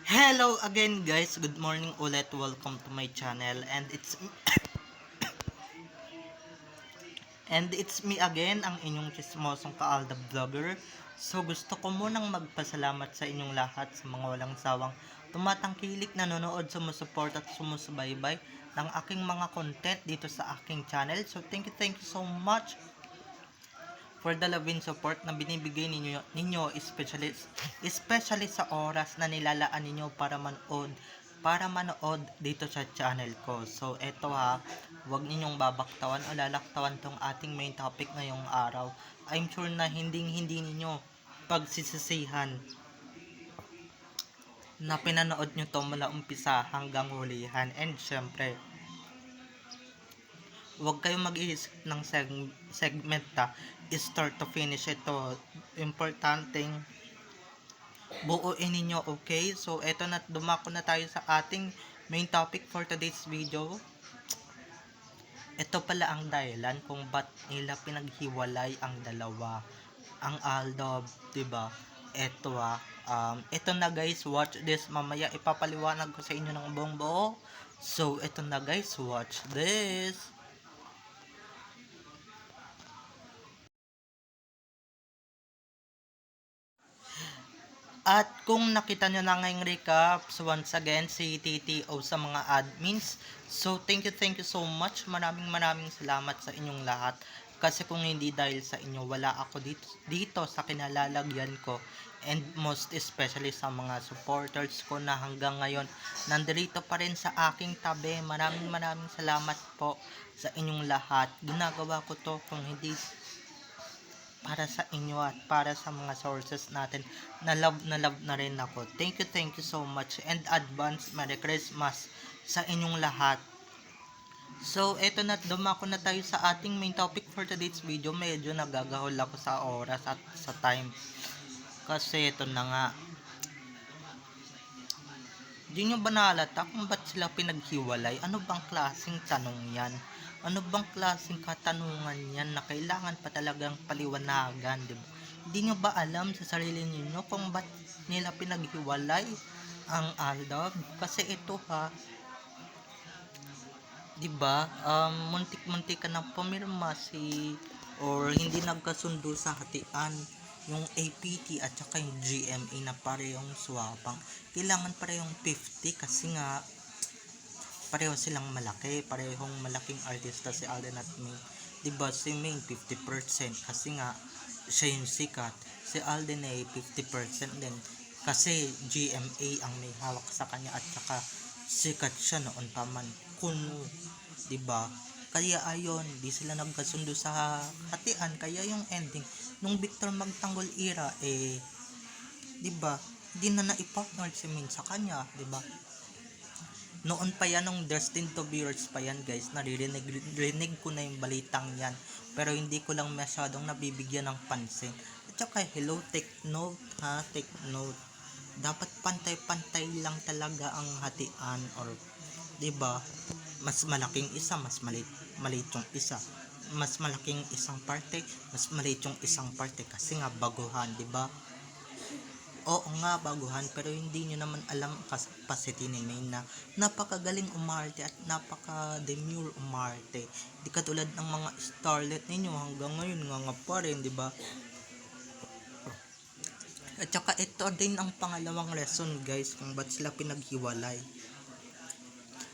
Hello again guys, good morning ulit, welcome to my channel and it's me again, ang inyong chismosong kaalda vlogger. So gusto ko munang magpasalamat sa inyong lahat sa mga walang sawang tumatangkilik, nanonood, sumusuport at sumusubaybay ng aking mga content dito sa aking channel. So thank you so much for the love and support na binibigay ninyo especially sa oras na nilalaan ninyo para manood dito sa channel ko. So eto ha, huwag ninyong babaktawan o lalaktawan tong ating main topic ngayong araw. I'm sure na hindi ninyo pagsisisihan na pinanood nyo to mula umpisa hanggang hulihan. And syempre, huwag kayong mag-iisip ng segment start to finish. Ito importanteng buuin ninyo, okay? So eto na, dumako na tayo sa ating main topic for today's video. Ito pala ang dahilan kung ba't nila pinaghiwalay ang dalawa, ang Aldab, diba? Ito na guys, watch this. Mamaya ipapaliwanag ko sa inyo ng buong buo. So ito na guys, watch this. At kung nakita nyo na ngayong recap, so once again, si TTO sa mga admins. So thank you so much. Maraming salamat sa inyong lahat. Kasi kung hindi dahil sa inyo, wala ako dito sa kinalalagyan ko. And most especially sa mga supporters ko na hanggang ngayon nandito pa rin sa aking tabi. Maraming salamat po sa inyong lahat. Ginagawa ko to kung hindi para sa inyo at para sa mga sources natin na love na rin ako. Thank you so much and advance Merry Christmas sa inyong lahat. So eto na, dumako na tayo sa ating main topic for today's video. Medyo nagagahol ako sa oras at sa time kasi ito na nga, di nyo ba naalata kung ba't sila pinaghiwalay? Ano bang klaseng tanong yan? Ano bang klaseng katanungan yan na kailangan pa talagang paliwanagan, di ba? Hindi nyo ba alam sa sarili niyo kung ba't nila pinaghiwalay ang Aldab? Kasi ito ha, di ba? Muntik-muntik ka nang pumirma or hindi nagkasundo sa hatian yung APT at saka yung GMA na parehong swapang. Kailangan parehong 50 kasi nga pareho silang malaki, parehong malaking artista si Alden at May. Diba si May 50% kasi nga siya yung sikat, si Alden ay 50% din kasi GMA ang may hawak sa kanya at saka sikat siya noon pa man kuno, diba? Kaya ayon, di sila nagkasundo sa hatian, kaya yung ending nung Victor Magtanggol era diba, di na naipartner si Min sa kanya, diba? Noon pa yan, nung Destined to be Yours pa yan guys, naririnig ko na yung balitang yan, pero hindi ko lang masyadong nabibigyan ng pansin. At saka hello, take note ha, take note, dapat pantay-pantay lang talaga ang hatian, or diba, mas malaking isa, mas maliit yung isa, mas malaking isang parte, mas maliit yung isang parte kasi nga baguhan, diba? Oo nga, baguhan, pero hindi nyo naman alam capacity ni May na napakagaling umarte at napaka-demure umarte. Di katulad ng mga starlet ninyo hanggang ngayon nga pa rin, di ba? At saka ito din ang pangalawang lesson guys kung ba't sila pinaghiwalay.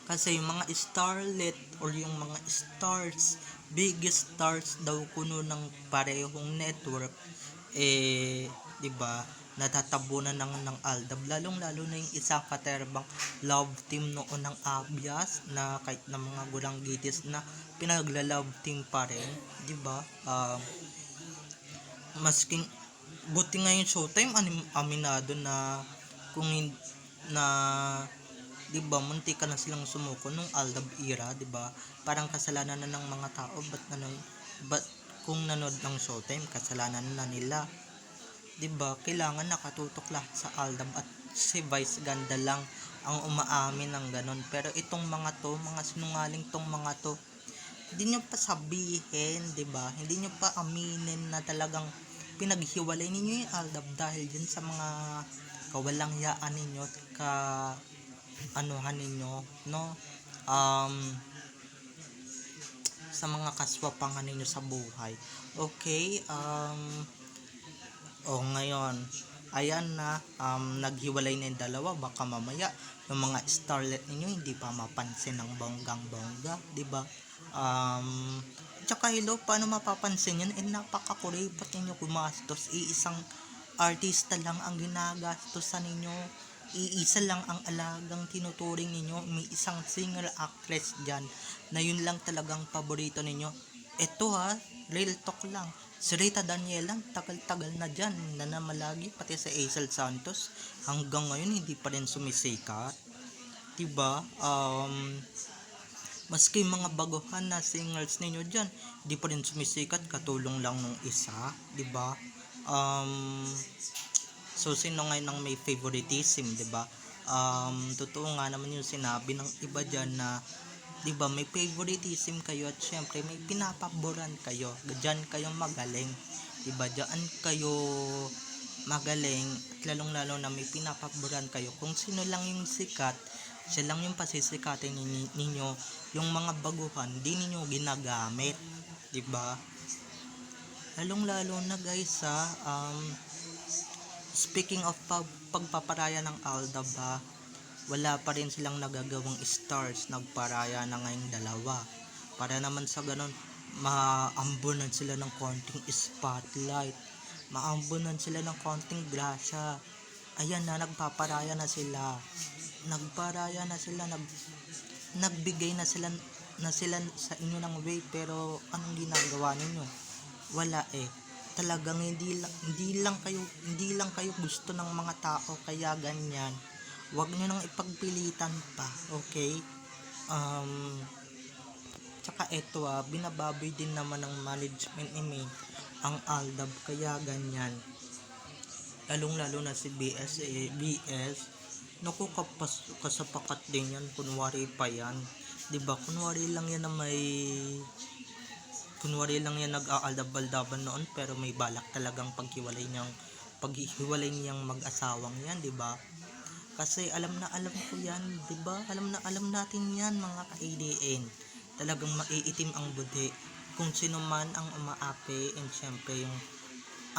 Kasi yung mga starlet or yung mga stars, biggest stars daw kuno ng parehong network, di ba? Natatabunan ng Aldab, lalong lalo na yung isang katerbang love team noon ng Abias na kahit na mga gulanggitis na pinagla-love team pa rin, di ba? Masking buti nga yung Showtime aminado na kung na, di ba, munti ka na silang sumuko nung Aldab era, di ba? Parang kasalanan na ng mga tao, but kung nanood ng Showtime, kasalanan na nila. Diba, kailangan nakatutok lahat sa Aldab at si Vice Ganda lang ang umaamin ng ganon. Pero itong mga to, mga sinungaling tong mga to, hindi nyo pa sabihin, diba? Hindi nyo pa aminin na talagang pinaghiwalay ninyo yung Aldab dahil din sa mga kawalang yaan ninyo. ka anuhan ninyo, no? Um, sa mga kaswapangan ninyo sa buhay. Okay, ngayon, ayan na, naghiwalay na yung dalawa, baka mamaya, yung mga starlet ninyo hindi pa mapansin ng bonggang-bongga, di ba? Tsaka hello, paano mapapansin yan? Napakakuripot ninyo gumastos, iisang artista lang ang ginagastosan ninyo, iisa lang ang alagang tinuturing ninyo, may isang singer actress dyan na yun lang talagang paborito ninyo. Eto ha, real talk lang, si Rita Daniela tagal-tagal na dyan, nanamalagi, pati sa Hazel Santos hanggang ngayon hindi pa rin sumisikat, diba? Maski mga baguhan na singers ninyo dyan, di pa rin sumisikat, katulong lang nung isa, diba? So sino ngayon ang may favoritism, 'di ba? Totoo nga naman yung sinabi ng iba diyan na 'di ba, may favoritism kayo at syempre may pinapaboran kayo. Diyan kayo magaling. 'Di ba? Diyan kayo magaling at lalong-lalo na may pinapaboran kayo. Kung sino lang yung sikat, siya lang yung pasisikatin ninyo. Yung mga baguhan, di ninyo ginagamit, 'di ba? Lalong-lalo na guys speaking of pagpaparaya ng Aldab wala pa rin silang nagagawang stars, nagparaya na ngayong dalawa. Para naman sa ganon, maambunan sila ng konting spotlight, maambunan sila ng konting grasya. Ayan na, nagpaparaya na sila. Nagparaya na sila, nagbigay na sila sa inyo ng way, pero anong ginagawa ninyo? Wala talagang hindi lang kayo gusto ng mga tao, kaya ganyan. Wag niyo nang ipagpilitan pa, okay? Tsaka eto binababoy din naman ng management ni May ang Aldab, kaya ganyan. Lalong-lalo na si BS, naku, kasapakat din yan, kunwari pa yan. 'Di ba? Kunwari lang yan nag-aaldab-aldaban noon, pero may balak talagang paghihiwalay niyang mag-asawang yan, 'di ba? Kasi alam ko yan, 'di ba? Alam natin yan, mga ka-ADN. Talagang maiitim ang budi kung sino man ang umaapi, and syempre yung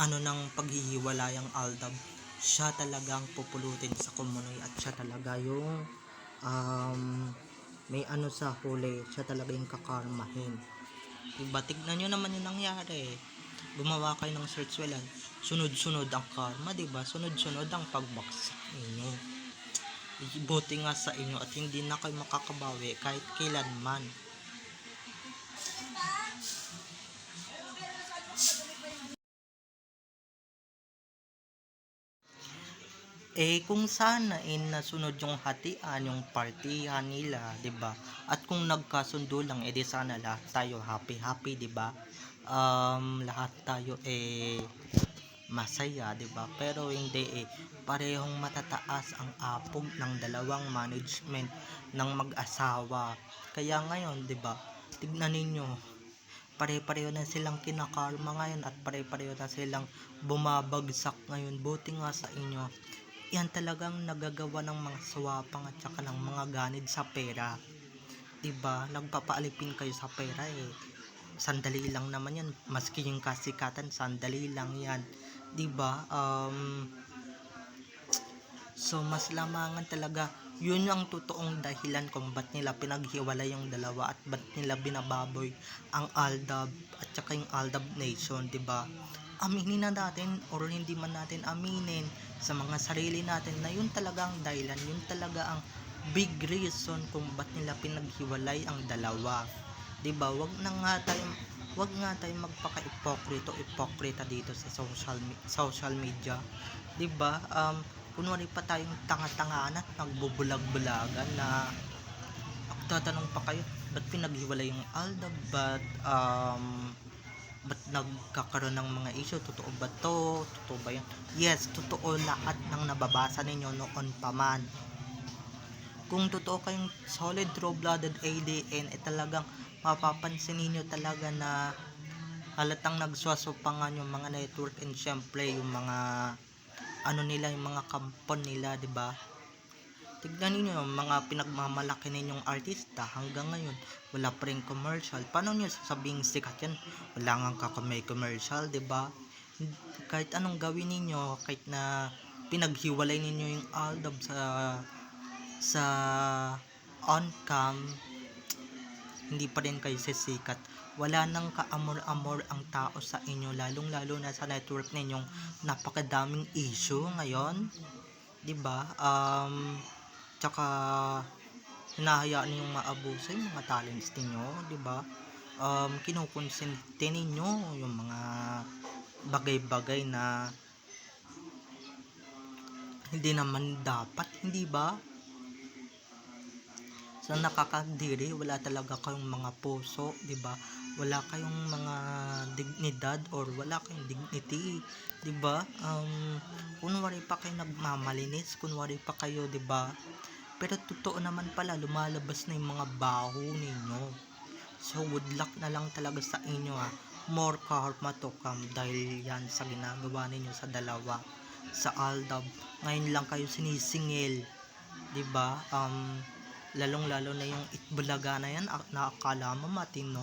ng paghihiwalayang Aldab, siya talagang pupulutin sa kumunoy, at siya talaga yung may sa huli, siya talaga yung kakarmahin. Diba? Tignan nyo naman yung nangyari. Gumawa kayo ng search well, sunod-sunod ang karma, diba? Sunod-sunod ang pagbaksak ninyo. Buti nga sa inyo at hindi na kayo makakabawi kahit kailanman. Kung sana nasunod yung hatian, yung partihan nila, 'di ba? At kung nagkasundo lang, edi sana lahat tayo happy, 'di ba? Lahat tayo masaya, 'di ba? Pero hindi parehong matataas ang apog ng dalawang management ng mag-asawa. Kaya ngayon, 'di ba? Tignan ninyo, pare-pareho na silang kinakalma ngayon at pare-pareho na silang bumabagsak ngayon. Buti nga sa inyo, yan talagang nagagawa ng mga swapang at saka ng mga ganid sa pera, diba? Nagpapaalipin kayo sa pera sandali lang naman yan, maski yung kasikatan sandali lang yan, diba? So mas lamangan talaga, yun ang totoong dahilan kung ba't nila pinaghiwalay yung dalawa at ba't nila binababoy ang Aldab at saka yung Aldab Nation, diba? Aminin na natin or hindi man natin aminin sa mga sarili natin na yun talaga ang dahilan, yun talaga ang big reason kung ba't nila pinaghiwalay ang dalawa, 'di ba? Wag nga tayong magpaka-ipokrita dito sa social media, 'di ba? Kunwari pa tayong tanga-tangaan at nagbubulag-bulagan na tatanong pa kayo, ba't pinaghiwalay yung Aldab, ba't nagkakaroon ng mga issue, totoo ba to? Totoo ba yan? Yes, totoo lahat ng nababasa ninyo noon pa man. Kung totoo kayong solid true-blooded ADN, talagang mapapansin ninyo talaga na halatang nagswasupangan yung mga network, and syempre yung mga nila, yung mga kampon nila, 'di ba? Tignan niyo yung mga pinagmamalaki ninyong artista hanggang ngayon wala pa rin commercial. Paano niyo sasabing sikat yan? Wala nga may commercial, 'di ba? Kahit anong gawin ninyo, kahit na pinaghiwalay ninyo yung album sa on cam, hindi pa rin kayo sisikat. Wala nang kaamor-amor ang tao sa inyo, lalong-lalo na sa network ninyong napakadaming issue ngayon, 'di ba? Tsaka hinahayaan ninyong maabuso yung mga talents ninyo, 'di ba? Kinukonsente ninyo yung mga bagay-bagay na hindi naman dapat, hindi ba? So nakakadiri, wala talaga kayong mga puso, 'di ba? Wala kayong mga dignidad or wala kayong dignity, 'di ba? Kunwari pa kayo nagmamalinis, kunwari pa kayo, 'di ba? Pero totoo naman pala, lumalabas na yung mga baho ninyo. So good luck na lang talaga sa inyo, ha. More karma to come dahil yan sa ginagawa ninyo sa dalawa, sa Aldab. Ngayon lang kayo sinisingil, 'di ba? Lalong-lalo na yung Itbulaga na yan, na akala mo matino,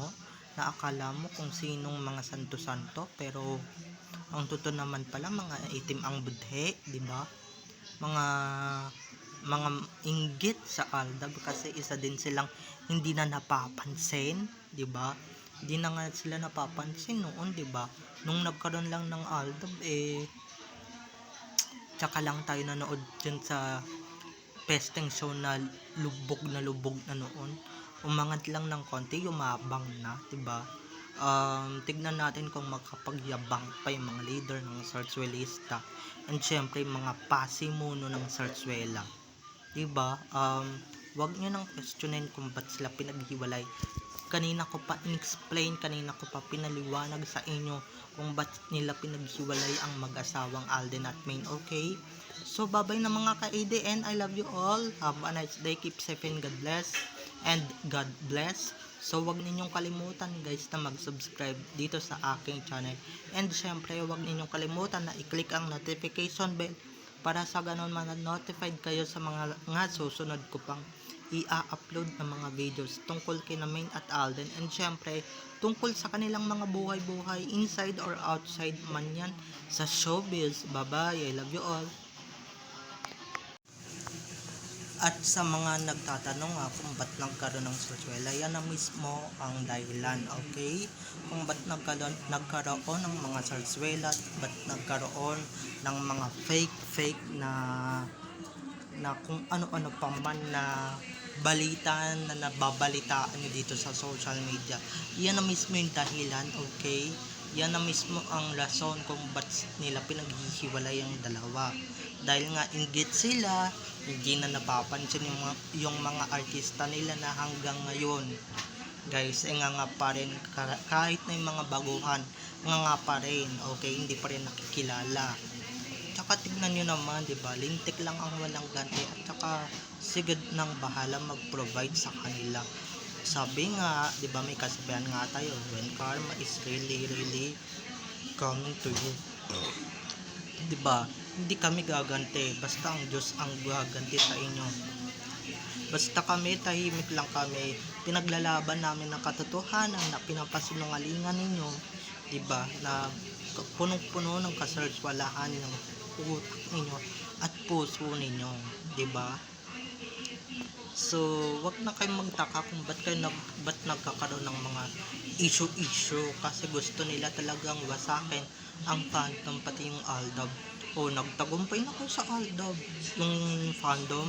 na akala mo kung sinong mga santo-santo, pero ang totoo naman pala mga itim ang budhe, 'di ba? Mga inggit sa Aldab kasi isa din silang hindi na napapansin, 'di ba? Hindi na nga sila napapansin noon, 'di ba? Nung nagkaroon lang ng Aldab, tsaka lang tayo nanood dyan sa pesteng show na lubog na noon. Umangat lang ng konti, yumabang na, 'di ba? Tignan natin kung makapagyabang pa yung mga leader ng Zarzuelista and syempre mga pasimuno ng Zarzuela, 'di ba? Wag niyo nang questionin kung ba't sila pinaghiwalay. Kanina ko pa pinaliwanag sa inyo kung ba't nila pinaghiwalay ang mag-asawang Alden at Maine, okay? So bye-bye na mga ka-ADN, I love you all. Have a nice day, keep safe and God bless. And God bless. So wag ninyong kalimutan guys na mag-subscribe dito sa aking channel. And syempre wag ninyong kalimutan na i-click ang notification bell para sa ganun notified kayo sa mga susunod ko pang i-upload na mga videos tungkol kina Maine at Alden, and syempre tungkol sa kanilang mga buhay-buhay inside or outside man yan sa showbiz. Bye bye, I love you all. At sa mga nagtatanong kung ba't nagkaroon ng Zarzuela, yan na mismo ang dahilan, okay? Kung ba't nagkaroon ng mga Zarzuela, ba't nagkaroon ng mga fake na kung ano-ano pa man na balita na nababalitaan nyo dito sa social media. Yan na mismo yung dahilan, okay? Yan na mismo ang rason kung ba't nila pinaghihiwalay ang dalawa. Dahil nga inggit sila, hindi na napapansin yung mga artista nila na hanggang ngayon, guys, nga pa rin, kahit na yung mga baguhan, nga pa rin, okay? Hindi pa rin nakikilala. Tsaka tignan nyo naman, diba, lintik lang ang walang ganti, at tsaka sigad ng bahala mag-provide sa kanila. Sabi nga, diba, may kasabihan nga tayo, when karma is really coming to you, diba, hindi kami gaganti, basta ang Diyos ang gaganti sa inyo. Basta kami, tahimik lang kami, pinaglalaban namin ng katotohanan na pinapasinungalingan ninyo, diba, na punong-puno ng kasarsualahan ng utak ninyo at puso ninyo, diba? So, wag na kayong magtaka kung ba't nagkakaroon ng mga issue kasi gusto nila talagang wasakin ang fandom pati yung Aldab. O nagtagumpay na kayo sa Aldab, yung fandom,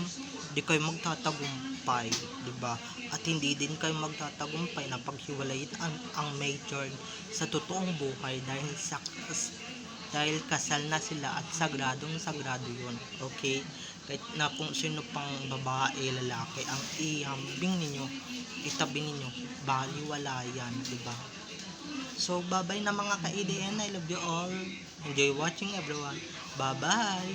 di kayo magtatagumpay, diba? At hindi din kayo magtatagumpay na paghiwalayin ang major sa totoong buhay dahil kasal na sila at sagrado yun, okay? Kahit na kung sino pang babae, lalaki ang ihambing ninyo, itabi ninyo, baliwala yan, diba? So bye-bye na mga ka-ADN, I love you all, enjoy watching everyone, bye-bye.